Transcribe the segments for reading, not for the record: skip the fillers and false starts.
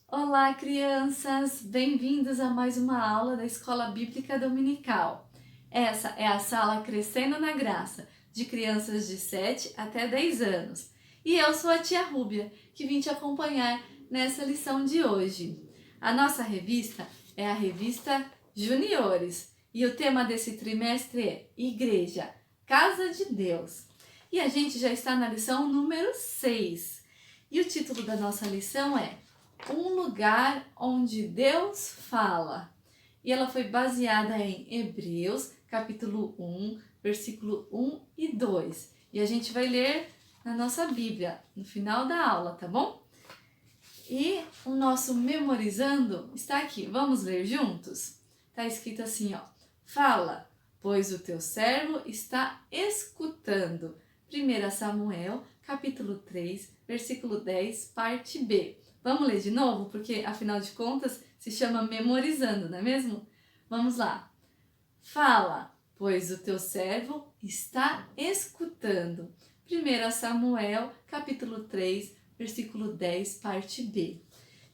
Olá, crianças! Bem-vindos a mais uma aula da Escola Bíblica Dominical. Essa é a sala Crescendo na Graça, de crianças de 7 até 10 anos. E eu sou a tia Rúbia, que vim te acompanhar nessa lição de hoje. A nossa revista é a revista Juniores e o tema desse trimestre é Igreja, Casa de Deus. E a gente já está na lição número 6. E o título da nossa lição é Um lugar onde Deus fala. E ela foi baseada em Hebreus, capítulo 1, versículo 1 e 2. E a gente vai ler na nossa Bíblia, no final da aula, tá bom? E o nosso memorizando está aqui. Vamos ler juntos? Está escrito assim, ó. Fala, pois o teu servo está escutando. 1 Samuel, capítulo 3, versículo 10, parte B. Vamos ler de novo? Porque, afinal de contas, se chama memorizando, não é mesmo? Vamos lá. Fala, pois o teu servo está escutando. 1 Samuel, capítulo 3, versículo 10, parte B.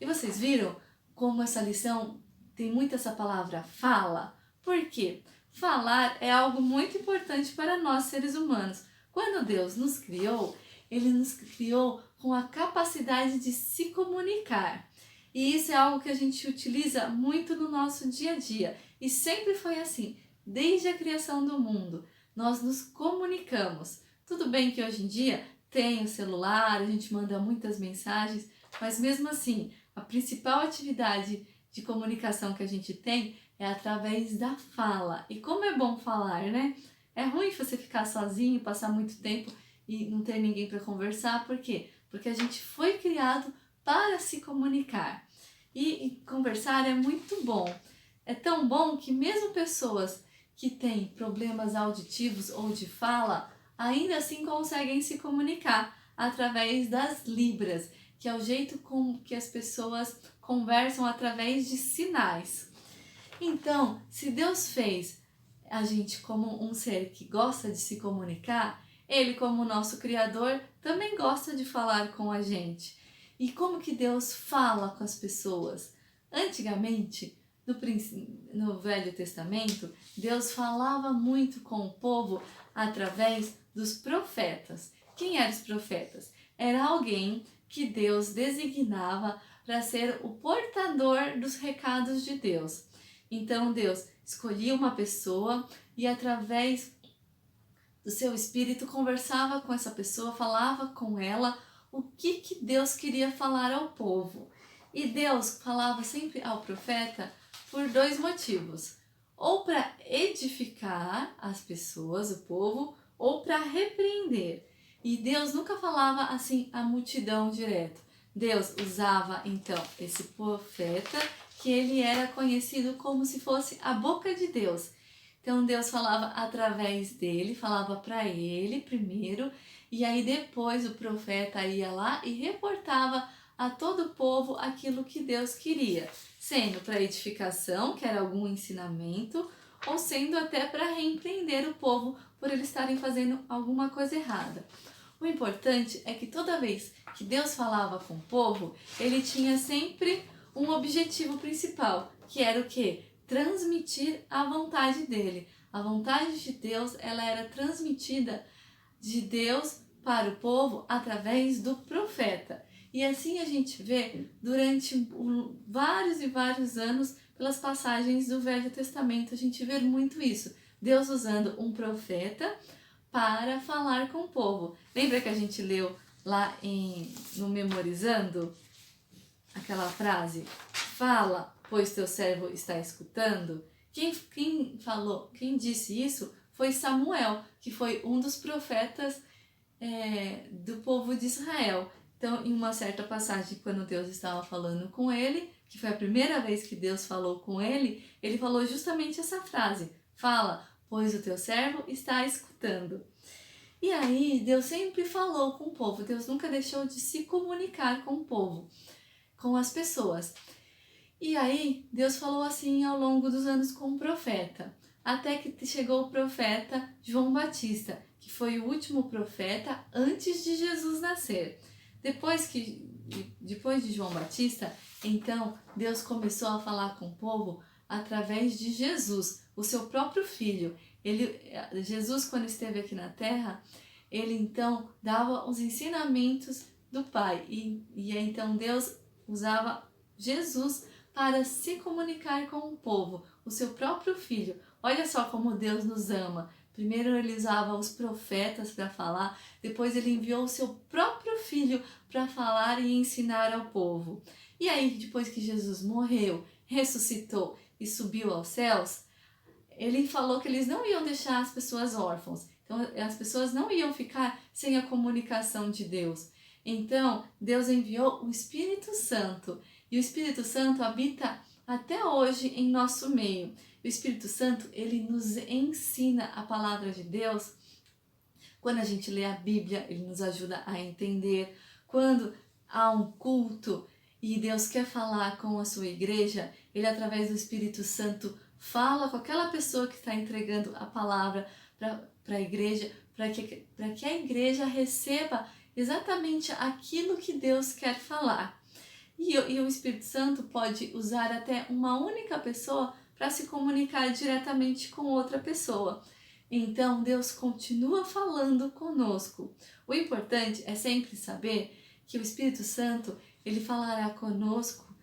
E vocês viram como essa lição tem muito essa palavra fala? Por quê? Falar é algo muito importante para nós, seres humanos. Quando Deus nos criou, Ele nos criou com a capacidade de se comunicar. E isso é algo que a gente utiliza muito no nosso dia a dia. E sempre foi assim, desde a criação do mundo. Nós nos comunicamos. Tudo bem que hoje em dia tem o celular, a gente manda muitas mensagens, mas mesmo assim, a principal atividade de comunicação que a gente tem é através da fala. E como é bom falar, né? É ruim você ficar sozinho, passar muito tempo e não ter ninguém para conversar. Por quê? Porque a gente foi criado para se comunicar. E conversar é muito bom. É tão bom que mesmo pessoas que têm problemas auditivos ou de fala, ainda assim conseguem se comunicar através das libras, que é o jeito com que as pessoas conversam através de sinais. Então, se Deus fez a gente como um ser que gosta de se comunicar, Ele, como nosso Criador, também gosta de falar com a gente. E como que Deus fala com as pessoas? Antigamente, no Velho Testamento, Deus falava muito com o povo através dos profetas. Quem eram os profetas? Era alguém que Deus designava para ser o portador dos recados de Deus. Então Deus escolhia uma pessoa e através do seu espírito conversava com essa pessoa, falava com ela o que Deus queria falar ao povo. E Deus falava sempre ao profeta por dois motivos: ou para edificar as pessoas, o povo, ou para repreender. E Deus nunca falava assim à multidão direto. Deus usava então esse profeta, que ele era conhecido como se fosse a boca de Deus. Então Deus falava através dele, falava para ele primeiro, e aí depois o profeta ia lá e reportava a todo o povo aquilo que Deus queria, sendo para edificação, que era algum ensinamento, ou sendo até para repreender o povo por eles estarem fazendo alguma coisa errada. O importante é que toda vez que Deus falava com o povo, ele tinha sempre um objetivo principal, que era o quê? Transmitir a vontade dele. A vontade de Deus, ela era transmitida de Deus para o povo através do profeta. E assim a gente vê durante vários e vários anos, pelas passagens do Velho Testamento, a gente vê muito isso. Deus usando um profeta para falar com o povo. Lembra que a gente leu lá no Memorizando aquela frase? Fala, pois teu servo está escutando. Quem disse isso foi Samuel, que foi um dos profetas do povo de Israel. Então, em uma certa passagem, quando Deus estava falando com ele, que foi a primeira vez que Deus falou com ele, ele falou justamente essa frase: fala, pois o teu servo está escutando. E aí, Deus sempre falou com o povo, Deus nunca deixou de se comunicar com o povo, com as pessoas. E aí, Deus falou assim ao longo dos anos com o profeta, até que chegou o profeta João Batista, que foi o último profeta antes de Jesus nascer. Depois de João Batista, Então, Deus começou a falar com o povo através de Jesus, o seu próprio filho. Jesus, quando esteve aqui na terra, ele então dava os ensinamentos do Pai. E então Deus usava Jesus para se comunicar com o povo, o seu próprio filho. Olha só como Deus nos ama. Primeiro ele usava os profetas para falar, depois ele enviou o seu próprio filho para falar e ensinar ao povo. E aí, depois que Jesus morreu, ressuscitou e subiu aos céus, ele falou que eles não iam deixar as pessoas órfãos. Então, as pessoas não iam ficar sem a comunicação de Deus. Então, Deus enviou o Espírito Santo. E o Espírito Santo habita até hoje em nosso meio. O Espírito Santo, ele nos ensina a palavra de Deus. Quando a gente lê a Bíblia, ele nos ajuda a entender. Quando há um culto e Deus quer falar com a sua igreja, ele, através do Espírito Santo, fala com aquela pessoa que está entregando a palavra para a igreja, para que a igreja receba exatamente aquilo que Deus quer falar. E o Espírito Santo pode usar até uma única pessoa para se comunicar diretamente com outra pessoa. Então, Deus continua falando conosco. O importante é sempre saber que o Espírito Santo, ele falará conosco,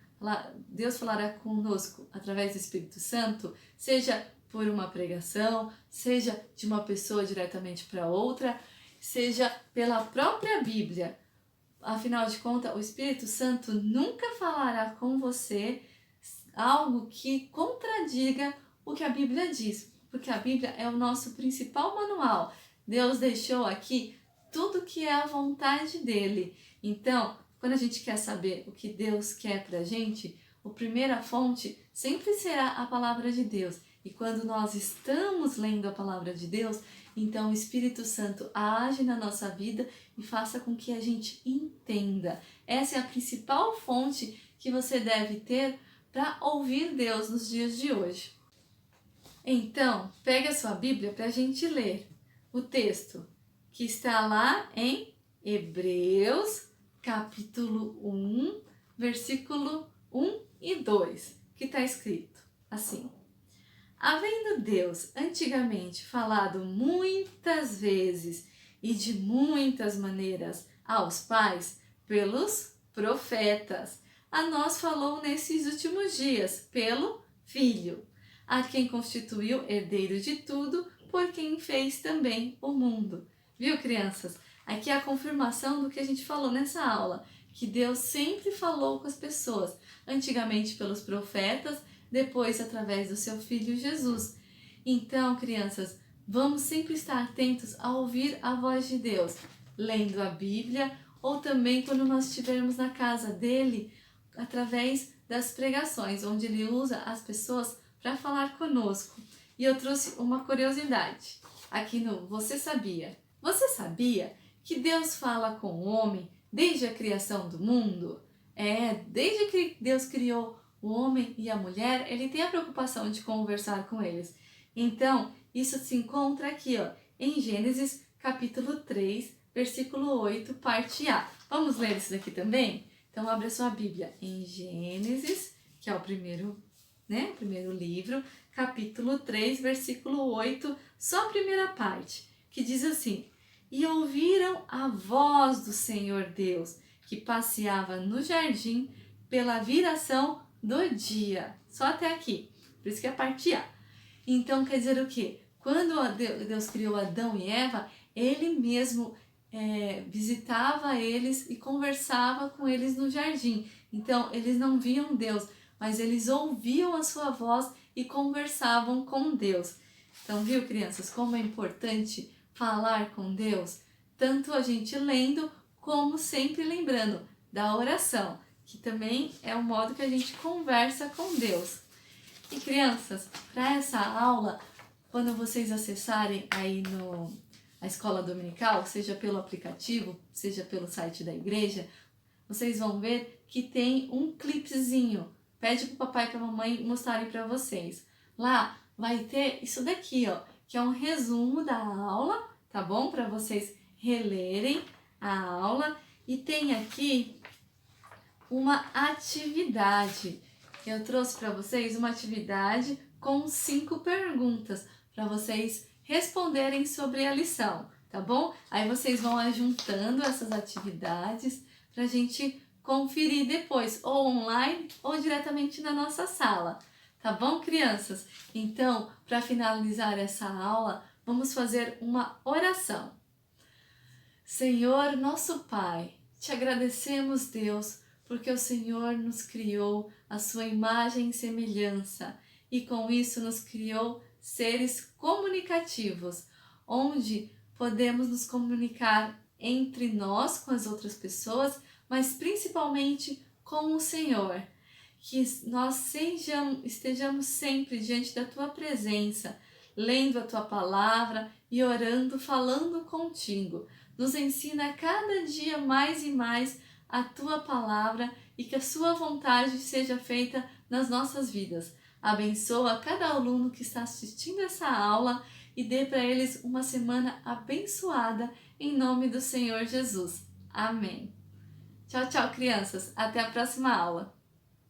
Deus falará conosco através do Espírito Santo, seja por uma pregação, seja de uma pessoa diretamente para outra, seja pela própria Bíblia. Afinal de contas, o Espírito Santo nunca falará com você algo que contradiga o que a Bíblia diz, porque a Bíblia é o nosso principal manual. Deus deixou aqui tudo que é a vontade dele. Então, quando a gente quer saber o que Deus quer pra gente, a primeira fonte sempre será a palavra de Deus. E quando nós estamos lendo a palavra de Deus, então o Espírito Santo age na nossa vida e faça com que a gente entenda. Essa é a principal fonte que você deve ter para ouvir Deus nos dias de hoje. Então, pega a sua Bíblia para a gente ler o texto que está lá em Hebreus, capítulo 1, versículo 1 e 2, que está escrito assim: havendo Deus antigamente falado muitas vezes e de muitas maneiras aos pais pelos profetas, a nós falou nesses últimos dias pelo Filho, a quem constituiu herdeiro de tudo, por quem fez também o mundo. Viu, crianças? Aqui é a confirmação do que a gente falou nessa aula, que Deus sempre falou com as pessoas, antigamente pelos profetas, depois através do seu Filho Jesus. Então, crianças, vamos sempre estar atentos a ouvir a voz de Deus, lendo a Bíblia, ou também quando nós estivermos na casa dele, através das pregações, onde ele usa as pessoas para falar conosco. E eu trouxe uma curiosidade aqui no Você Sabia? Você sabia que Deus fala com o homem desde a criação do mundo? Desde que Deus criou o homem e a mulher, ele tem a preocupação de conversar com eles. Então, isso se encontra aqui, em Gênesis capítulo 3, versículo 8, parte A. Vamos ler isso daqui também? Então, abre a sua Bíblia em Gênesis, que é o primeiro livro, capítulo 3, versículo 8, só a primeira parte, que diz assim: e ouviram a voz do Senhor Deus, que passeava no jardim pela viração do dia. Só até aqui, por isso que é a parte A. Então, quer dizer o quê? Quando Deus criou Adão e Eva, ele mesmo visitava eles e conversava com eles no jardim. Então, eles não viam Deus, mas eles ouviam a sua voz e conversavam com Deus. Então, viu, crianças, como é importante falar com Deus? Tanto a gente lendo, como sempre lembrando da oração, que também é o modo que a gente conversa com Deus. E, crianças, para essa aula, quando vocês acessarem aí a escola dominical, seja pelo aplicativo, seja pelo site da igreja, vocês vão ver que tem um clipezinho. Pede para o papai e para a mamãe mostrarem para vocês. Lá vai ter isso daqui, que é um resumo da aula, tá bom? Para vocês relerem a aula. E tem aqui uma atividade. Eu trouxe para vocês uma atividade com 5 perguntas para vocês responderem sobre a lição, tá bom? Aí vocês vão ajuntando essas atividades para a gente conferir depois, ou online ou diretamente na nossa sala, tá bom, crianças? Então, para finalizar essa aula, vamos fazer uma oração. Senhor, nosso Pai, te agradecemos, Deus, porque o Senhor nos criou a sua imagem e semelhança e com isso nos criou seres comunicativos, onde podemos nos comunicar entre nós com as outras pessoas, mas principalmente com o Senhor. Que nós estejamos sempre diante da Tua presença, lendo a Tua palavra e orando, falando contigo. Nos ensina cada dia mais e mais a Tua palavra e que a Sua vontade seja feita nas nossas vidas. Abençoa cada aluno que está assistindo essa aula e dê para eles uma semana abençoada em nome do Senhor Jesus. Amém. Tchau, tchau, crianças. Até a próxima aula.